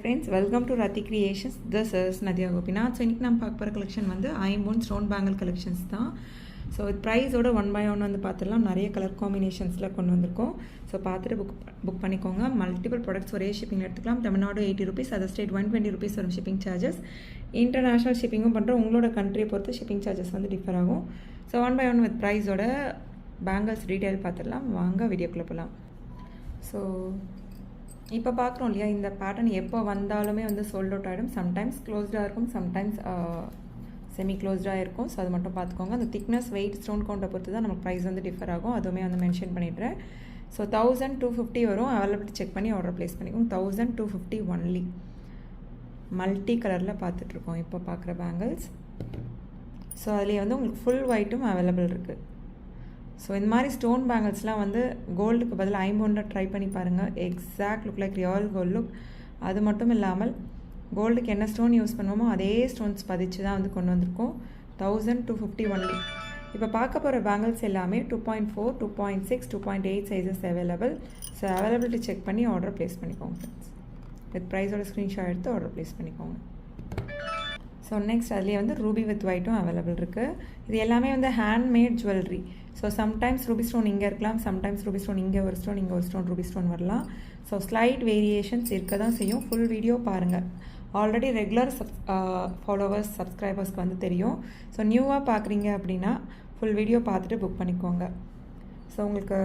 friends, welcome to Rati Creations. This is Nadia Gopinath. So இன்னைக்கு நம்ம பார்க்க போகிற கலெக்ஷன் வந்து ஐம்பொன் ஸ்டோன் பேங்கிள் கலெக்ஷன்ஸ் தான். ஸோ ப்ரைஸோட 1 by 1 வந்து பார்த்துடலாம். நிறைய கலர் காம்பினேஷன்ஸில் கொண்டு வந்திருக்கோம். ஸோ பார்த்துட்டு புக் பண்ணிக்கோங்க. மல்டிபிள் ப்ராடக்ட்ஸ் ஒரே ஷிப்பிங் எடுத்துக்கலாம். Tamil Nadu 80 rupees, other state 120 rupees வரும் ஷிப்பிங் சார்ஜஸ். இன்டர்நேஷ்னல் ஷிப்பிங்கும் பண்ணுறோம். உங்களோட கண்ட்ரியை பொறுத்து ஷிப்பிங் சார்ஜஸ் வந்து டிஃபர் ஆகும். ஸோ 1 by 1 வித் ப்ரைஸோட பேங்கிள்ஸ் டீட்டெயில் பார்த்துடலாம். வாங்க வீடியோக்குள்ளே போகலாம். ஸோ இப்போ பார்க்குறோம் இல்லையா, இந்த பேட்டர்ன் எப்போ வந்தாலுமே வந்து சோல்ட் அவுட் ஆகிடும். சம்டைம்ஸ் க்ளோஸ்டாக இருக்கும், சம்டைம்ஸ் செமி க்ளோஸ்டாக இருக்கும். ஸோ அது மட்டும் பார்த்துக்கோங்க. அந்த திக்னஸ், வெயிட், ஸ்டோன் கவுண்டை பொறுத்து தான் நமக்கு ப்ரைஸ் வந்து டிஃபர் ஆகும். அதுவுமே வந்து மென்ஷன் பண்ணிடுறேன். ஸோ 1250 வரும். அவைலபிலிட்டி செக் பண்ணி ஆர்டர் ப்ளேஸ் பண்ணிக்கோங்க. 1250 ஒன்லி. மல்டி கலரில் பார்த்துட்ருக்கோம் இப்போ பார்க்குற பேங்கிள்ஸ். ஸோ அதுலேயே வந்து உங்களுக்கு ஃபுல் ஒயிட்டும் அவைலபிள் இருக்குது. ஸோ இந்த மாதிரி ஸ்டோன் பேங்கிள்ஸ்லாம் வந்து கோல்டுக்கு பதில் ஐம்பொன்னில் ட்ரை பண்ணி பாருங்கள். Exact look like real gold look. அது மட்டும் இல்லாமல் கோல்டுக்கு என்ன ஸ்டோன் யூஸ் பண்ணுவோமோ அதே ஸ்டோன்ஸ் பதிச்சு தான் வந்து கொண்டு வந்திருக்கோம். 1250 ஒன்லி. இப்போ பார்க்க போகிற பேங்கிள்ஸ் எல்லாமே 2.4, 2.6, 2.8 sizes available. So availability check பண்ணி ஆர்டர் ப்ளேஸ் பண்ணிக்கோங்க ஃப்ரெண்ட்ஸ். வித் ப்ரைஸோட ஸ்க்ரீன்ஷாட் எடுத்து ஆர்டர் ப்ளேஸ் பண்ணிக்கோங்க. ஸோ நெக்ஸ்ட் அதுலேயே வந்து ரூபி வித் ஒயிட்டும் அவைலபிள் இருக்குது. இது எல்லாமே வந்து handmade jewellery. So sometimes Ruby stone இங்கே இருக்கலாம், சம்டைம்ஸ் ரூபி ஸ்டோன் இங்கே ஒரு ஸ்டோன், இங்கே ஒரு ஸ்டோன், ரூபி ஸ்டோன் வரலாம். ஸோ ஸ்லைட் வேரியேஷன்ஸ் இருக்க தான் செய்யும். ஃபுல் வீடியோ பாருங்கள். ஆல்ரெடி ரெகுலர் ஃபாலோவர்ஸ், சப்ஸ்கிரைபர்ஸ்க்கு வந்து தெரியும். ஸோ நியூவாக பார்க்குறீங்க அப்படின்னா ஃபுல் வீடியோ பார்த்துட்டு புக் பண்ணிக்கோங்க. ஸோ உங்களுக்கு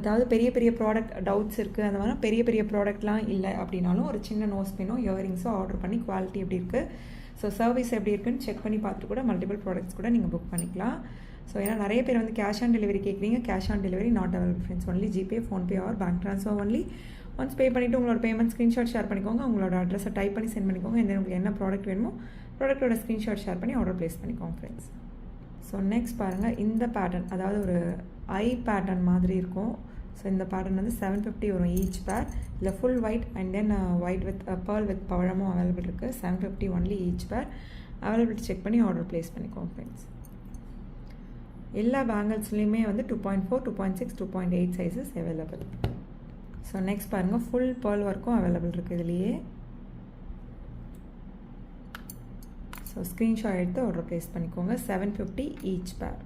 அதாவது பெரிய பெரிய ப்ராடக்ட் டவுட்ஸ் இருக்குது, அந்த மாதிரி பெரிய பெரிய ப்ராடக்ட்லாம் இல்லை அப்படின்னாலும் ஒரு சின்ன நோஸ் பின்னோ இயரிங்ஸோ ஆர்டர் பண்ணி குவாலிட்டி எப்படி இருக்குது, ஸோ சர்வீஸ் எப்படி இருக்குன்னு செக் பண்ணி பார்த்துட்டு கூட மல்டிபிள் ப்ராடக்ட்ஸ் கூட நீங்கள் புக் பண்ணிக்கலாம். ஸோ ஏன்னா நிறைய பேர் வந்து கேஷ் ஆன் டெலிவரி கேட்குறீங்க. Cash on delivery not available friends. Only GPay, PhonePe R bank transfer only. Once pay பண்ணிவிட்டு உங்களோட பேமெண்ட் ஸ்க்ரீன்ஷாட் ஷேர் பண்ணிக்கோங்க. உங்களோட அட்ரஸை டைப் பண்ணி சென்ட் பண்ணிக்கோங்க. உங்களுக்கு என்ன ப்ராடக்ட் வேணுமோ ப்ராடக்ட்டோட ஸ்க்ரீன்ஷாட் ஷேர் பண்ணி ஆர்டர் ப்ளேஸ் பண்ணிக்கோங்க ஃப்ரெண்ட்ஸ். ஸோ நெக்ஸ்ட் பாருங்கள், இந்த பேட்டர்ன் அதாவது ஒரு ஐ பேட்டர்ன் மாதிரி இருக்கும். ஸோ இந்த பேட்டர்ன் வந்து 750 வரும் ஈச் பேர். இல்லை full white and then white with pearl with பவழமும் அவைலபிள் இருக்குது. 750 only each pair. Availability check பண்ணி ஆர்டர் ப்ளேஸ் பண்ணிக்கோங்க ஃப்ரெண்ட்ஸ். எல்லா பேங்கிள்ஸ்லேயுமே வந்து 2.4, 2.6, 2.8 சைஸஸ் அவைலபிள். ஸோ நெக்ஸ்ட் பாருங்கள், ஃபுல் பேர்ல் ஒர்க்கும் அவைலபிள் இருக்குது இதுலேயே. ஸோ ஸ்க்ரீன்ஷாட் எடுத்து ஆர்டர் ப்ளேஸ் பண்ணிக்கோங்க. 750 ஈச் பேர்.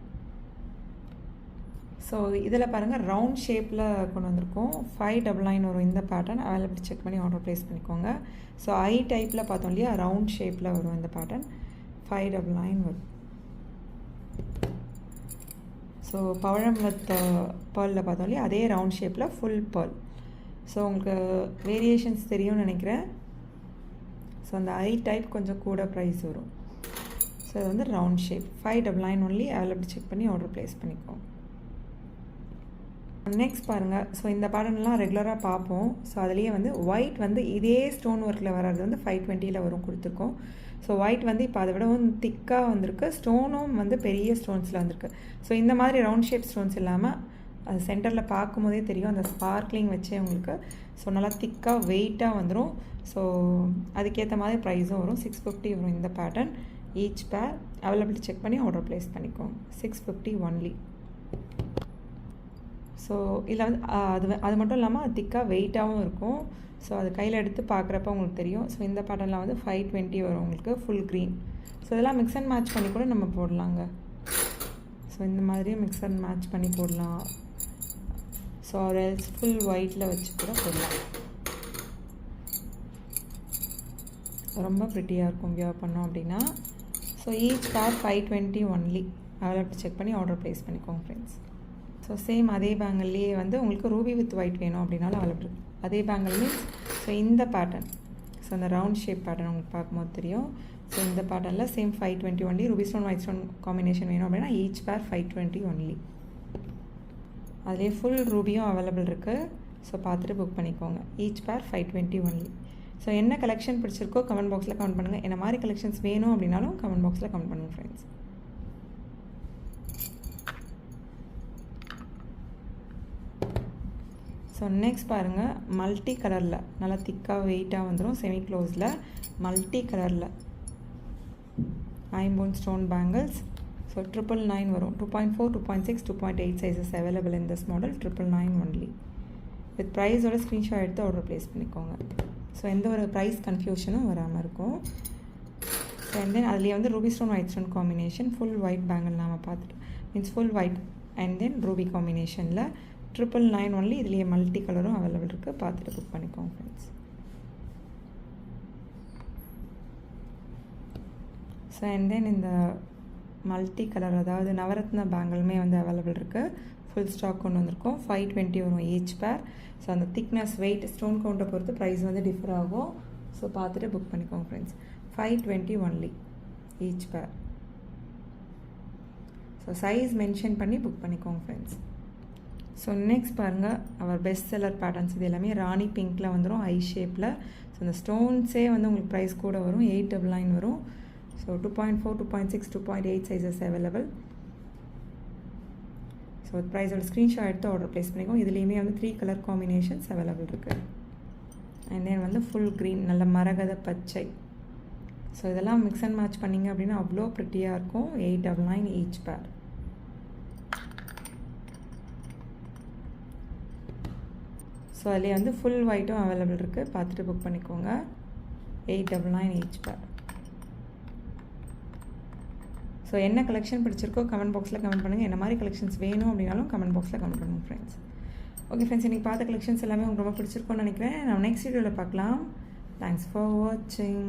ஸோ இதில் பாருங்கள், ரவுண்ட் ஷேப்பில் கொண்டு வந்திருக்கோம். 599 வரும் இந்த பேட்டர்ன். அவைலபிலிட்டி செக் பண்ணி ஆர்டர் ப்ளேஸ் பண்ணிக்கோங்க. ஸோ ஐ டைப்பில் பார்த்தோம் இல்லையா, ரவுண்ட் ஷேப்பில் வரும் இந்த பேட்டர்ன். 599 வரும். ஸோ பவழம் வித் பேர்லில் பார்த்தோம் இல்லையா, அதே ரவுண்ட் ஷேப்பில் ஃபுல் பேர்ல். ஸோ உங்களுக்கு வேரியேஷன்ஸ் தெரியும்னு நினைக்கிறேன். ஸோ அந்த ஐ டைப் கொஞ்சம் கூட ப்ரைஸ் வரும். ஸோ இது வந்து round shape. 599 only. Availability check பண்ணி ஆர்டர் ப்ளேஸ் பண்ணிக்கோங்க. நெக்ஸ்ட் பாருங்கள், ஸோ இந்த பேட்டர்ன்லாம் ரெகுலராக பார்ப்போம். ஸோ அதுலேயே வந்து ஒயிட் வந்து இதே ஸ்டோன் ஒர்க்கில் வர்றது வந்து 520 வரும் கொடுத்துருக்கோம். ஸோ ஒயிட் வந்து இப்போ அதை விடவும் திக்காக வந்திருக்கு. ஸ்டோனும் வந்து பெரிய ஸ்டோன்ஸில் வந்திருக்கு. ஸோ இந்த மாதிரி ரவுண்ட் ஷேப் ஸ்டோன்ஸ் இல்லாமல் அது சென்டரில் பார்க்கும்போதே தெரியும் அந்த ஸ்பார்க்லிங் வச்சே உங்களுக்கு. ஸோ நல்லா திக்காக வெயிட்டாக வந்துடும். ஸோ அதுக்கேற்ற மாதிரி ப்ரைஸும் வரும். 650 வரும் இந்த pattern each pair. Availability check பண்ணி ஆர்டர் ப்ளேஸ் பண்ணிக்கோங்க. 650 ஒன்லி. ஸோ இதில் வந்து அது மட்டும் இல்லாமல் அது திக்காக வெயிட்டாகவும் இருக்கும். ஸோ அது கையில் எடுத்து பார்க்குறப்ப உங்களுக்கு தெரியும். ஸோ இந்த பேட்டர்னில் வந்து 520 வரும் உங்களுக்கு ஃபுல் க்ரீன். ஸோ இதெல்லாம் மிக்ஸ் அண்ட் மேட்ச் பண்ணி கூட நம்ம போடலாங்க. ஸோ இந்த மாதிரி மிக்ஸ் அண்ட் மேட்ச் பண்ணி போடலாம். ஸோ ஒரு ஃபுல் ஒயிட்டில் வச்சு கூட போடலாம். ரொம்ப ப்ரிட்டியாக இருக்கும் வியர் பண்ணோம் அப்படின்னா. ஸோ ஈச் பேர் 520 ஒன்லி. அவைலபிலிட்டி செக் பண்ணி ஆர்டர் ப்ளேஸ் பண்ணிக்கோங்க ஃப்ரெண்ட்ஸ். ஸோ சேம் அதே பேங்கிள்லேயே வந்து உங்களுக்கு ரூபி வித் ஒயிட் வேணும் அப்படின்னாலும் அவைலபிள். அதே பேங்கிள் மீன்ஸ் ஸோ இந்த பேட்டர்ன், ஸோ அந்த ரவுண்ட் ஷேப் பேட்டர்ன் உங்களுக்கு பார்க்கும்போது தெரியும். ஸோ இந்த பேட்டர்னில் same 520 only. Ruby stone white stone combination வேணும் அப்படின்னா ஈச் பேர் 520 ஒன்லி. அதுலேயே ஃபுல் ரூபியும் அவைலபிள் இருக்குது. ஸோ பார்த்துட்டு புக் பண்ணிக்கோங்க. ஈச் பேர் 520 ஒன்லி. ஸோ என்ன கலெக்ஷன் பிடிச்சிருக்கோ கமெண்ட் பாக்ஸில் கமெண்ட் பண்ணுங்கள். என்ன மாதிரி கலெக்ஷன்ஸ் வேணும் அப்படின்னாலும் கமெண்ட் பாக்ஸில் கமெண்ட் பண்ணுங்கள் ஃப்ரெண்ட்ஸ். ஸோ நெக்ஸ்ட் பாருங்கள், மல்டி கலரில் நல்லா திக்காக வெயிட்டாக வந்துடும். செமி க்ளோஸில் மல்டி கலரில் ஐம்பொன் ஸ்டோன் பேங்கிள்ஸ். ஸோ 999 வரும். 2.4, 2.6, 2.8 sizes available in this model. 999 only. With ப்ரைஸோட ஸ்க்ரீன்ஷாட் எடுத்து ஆர்டர் ப்ளேஸ் பண்ணிக்கோங்க. ஸோ எந்த ஒரு ப்ரைஸ் கன்ஃபியூஷனும் வராமல் இருக்கும். ஸோ அண்ட் தென் அதுலேயே வந்து Ruby stone white stone combination full white bangle நாம் பார்த்துட்டு means full white and then Ruby காம்பினேஷனில் 999 ஒன்லி. இதுலேயே மல்டி கலரும் அவைலபிள் இருக்குது. பார்த்துட்டு புக் பண்ணிக்கோங்க ஃப்ரெண்ட்ஸ். ஸோ அண்ட் தென் இந்த மல்டி கலர் அதாவது நவரத்ன பேங்கிளுமே வந்து அவைலபிள் இருக்குது. ஃபுல் ஸ்டாக் கொண்டு வந்திருக்கோம். 520 வரும் ஈச் பேர். ஸோ அந்த திக்னஸ் வெயிட் ஸ்டோன் கவுண்டை பொறுத்து ப்ரைஸ் வந்து டிஃபர் ஆகும். ஸோ பார்த்துட்டு புக் பண்ணிக்கோங்க ஃப்ரெண்ட்ஸ். 520 ஒன்லி ஈச் பேர். ஸோ சைஸ் மென்ஷன் பண்ணி புக் பண்ணிக்கோங்க ஃப்ரெண்ட்ஸ். ஸோ நெக்ஸ்ட் பாருங்கள் அவர் பெஸ்ட் செல்லர் பேட்டர்ன்ஸ். இது எல்லாமே ராணி பிங்க்கில் வந்துடும் ஐ ஷேப்பில். ஸோ இந்த ஸ்டோன்ஸே வந்து உங்களுக்கு ப்ரைஸ் கூட வரும். 899 வரும். So 2.4, 2.6, 2.8 sizes available. ஸோ ப்ரைஸோட ஸ்க்ரீன்ஷாட் எடுத்து ஆர்டர் ப்ளேஸ் பண்ணிக்கோங்க. இதுலேயுமே வந்து 3 கலர் காம்பினேஷன்ஸ் அவைலபிள் இருக்குது. அண்ட் தென் வந்து ஃபுல் க்ரீன் நல்ல மரகத பச்சை. ஸோ இதெல்லாம் மிக்ஸ் அண்ட் மேட்ச் பண்ணிங்க அப்படின்னா அவ்வளோ ப்ரிட்டியாக இருக்கும். 899 ஈச் பேர். ஸோ அதுலேயே வந்து ஃபுல் ஒயிட்டும் அவைலபிள் இருக்குது. பார்த்துட்டு புக் பண்ணிக்கோங்க. 899 ஈச் பேர். ஸோ என்ன கலெக்ஷன் பிடிச்சிருக்கோ கமெண்ட் பாக்ஸில் கமெண்ட் பண்ணுங்கள். என்ன மாதிரி கலெக்ஷன்ஸ் வேணும் அப்படின்னாலும் கமெண்ட் பாக்ஸில் கமெண்ட் பண்ணுங்கள் ஃப்ரெண்ட்ஸ். ஓகே ஃப்ரெண்ட்ஸ், இன்றைக்கி பார்த்த கலெக்ஷன்ஸ் எல்லாமே உங்களுக்கு ரொம்ப பிடிச்சிருக்கோன்னு நினைக்கிறேன். நம்ம நெக்ஸ்ட் வீடியோவில் பார்க்கலாம். தேங்க்ஸ் ஃபார் வாட்சிங்.